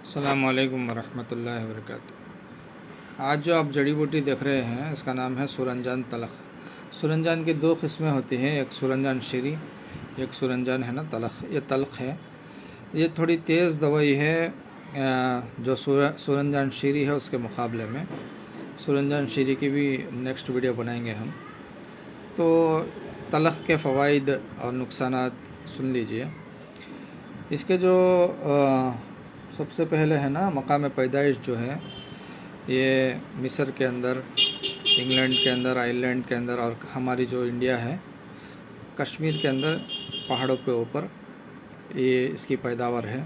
السلام علیکم ورحمۃ اللہ وبرکاتہ۔ آج جو آپ جڑی بوٹی دیکھ رہے ہیں اس کا نام ہے سورنجان تلخ۔ سورنجان کی دو قسمیں ہوتی ہیں، ایک سورنجان شیری، ایک سورنجان ہے نا تلخ۔ یہ تلخ ہے، یہ تھوڑی تیز دوائی ہے جو سورنجان شیری ہے اس کے مقابلے میں۔ سورنجان شیری کی بھی نیکسٹ ویڈیو بنائیں گے ہم۔ تو تلخ کے فوائد اور نقصانات سن لیجئے۔ اس کے جو سب سے پہلے ہے نا مقام پیدائش جو ہے یہ مصر کے اندر، انگلینڈ کے اندر، آئرلینڈ کے اندر، اور ہماری جو انڈیا ہے کشمیر کے اندر پہاڑوں کے اوپر یہ اس کی پیداوار ہے۔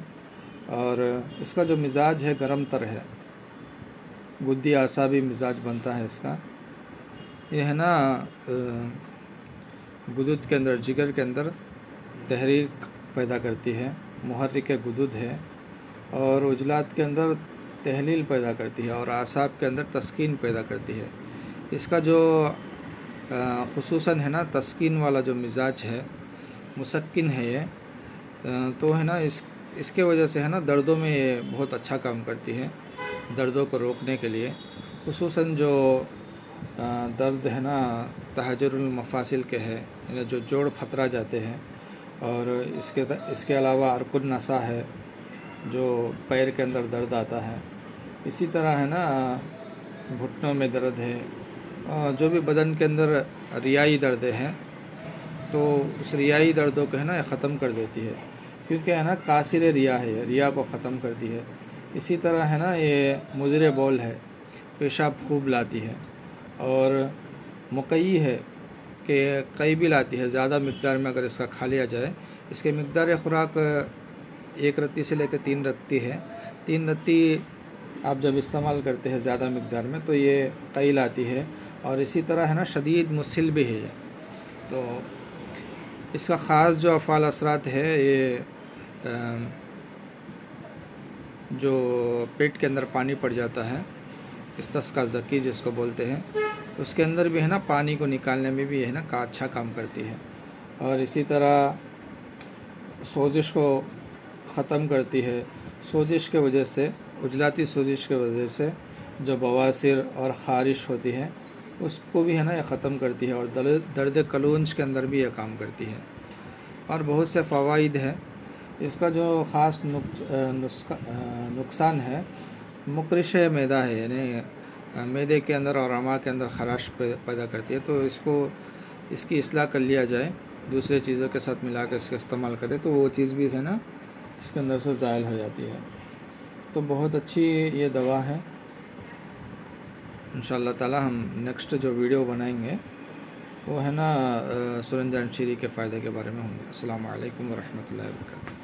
اور اس کا جو مزاج ہے گرم تر ہے، گدی اعصابی مزاج بنتا ہے اس کا۔ یہ ہے نا گدود کے اندر، جگر کے اندر تحریک پیدا کرتی ہے، محرک گدود ہے، اور عضلات کے اندر تحلیل پیدا کرتی ہے، اور اعصاب کے اندر تسکین پیدا کرتی ہے۔ اس کا جو خصوصاً ہے نا تسکین والا جو مزاج ہے، مسکن ہے یہ، تو ہے نا اس کے وجہ سے ہے نا دردوں میں یہ بہت اچھا کام کرتی ہے، دردوں کو روکنے کے لیے۔ خصوصاً جو درد ہے نا تہجر المفاصل کے ہے، یعنی جو جوڑ پھترا جاتے ہیں، اور اس کے علاوہ ارک النسا ہے جو پیر کے اندر درد آتا ہے، اسی طرح ہے نا گھٹنوں میں درد ہے، جو بھی بدن کے اندر ریائی دردیں ہیں تو اس ریائی دردوں کو ہے نا یہ ختم کر دیتی ہے، کیونکہ ہے نا کاسر ریا ہے، ریا کو ختم کرتی ہے۔ اسی طرح ہے نا یہ مدر بول ہے، پیشاب خوب لاتی ہے، اور مقیی ہے کہ قی بھی لاتی ہے، زیادہ مقدار میں اگر اس کا کھا لیا جائے۔ اس کے مقدار خوراک 1 رتی سے لے کے 3 رتی ہے۔ 3 رتی آپ جب استعمال کرتے ہیں زیادہ مقدار میں تو یہ قی لاتی ہے، اور اسی طرح ہے نا شدید مسل بھی ہے۔ تو اس کا خاص جو افعال اثرات ہے، یہ جو پیٹ کے اندر پانی پڑ جاتا ہے، استسقاء زکی جس کو بولتے ہیں، اس کے اندر بھی ہے نا پانی کو نکالنے میں بھی ہے نا اچھا کام کرتی ہے، اور اسی طرح سوزش کو ختم کرتی ہے۔ سوزش کے وجہ سے، عضلاتی سوزش کے وجہ سے جو بواسیر اور خارش ہوتی ہے اس کو بھی ہے نا یہ ختم کرتی ہے، اور درد کلونج کے اندر بھی یہ کام کرتی ہے، اور بہت سے فوائد ہیں۔ اس کا جو خاص نقصان ہے مقرش معدہ ہے، یعنی معدے کے اندر اور امعاء کے اندر خراش پیدا کرتی ہے۔ تو اس کی اصلاح کر لیا جائے، دوسرے چیزوں کے ساتھ ملا کے اس کا استعمال کرے تو وہ چیز بھی ہے نا اس کے اندر سے زائل ہو جاتی ہے۔ تو بہت اچھی یہ دوا ہے۔ انشاءاللہ تعالی ہم نیکسٹ جو ویڈیو بنائیں گے وہ ہے نا سورنجان شیری کے فائدے کے بارے میں ہوں گے۔ السلام علیکم ورحمۃ اللہ وبرکاتہ۔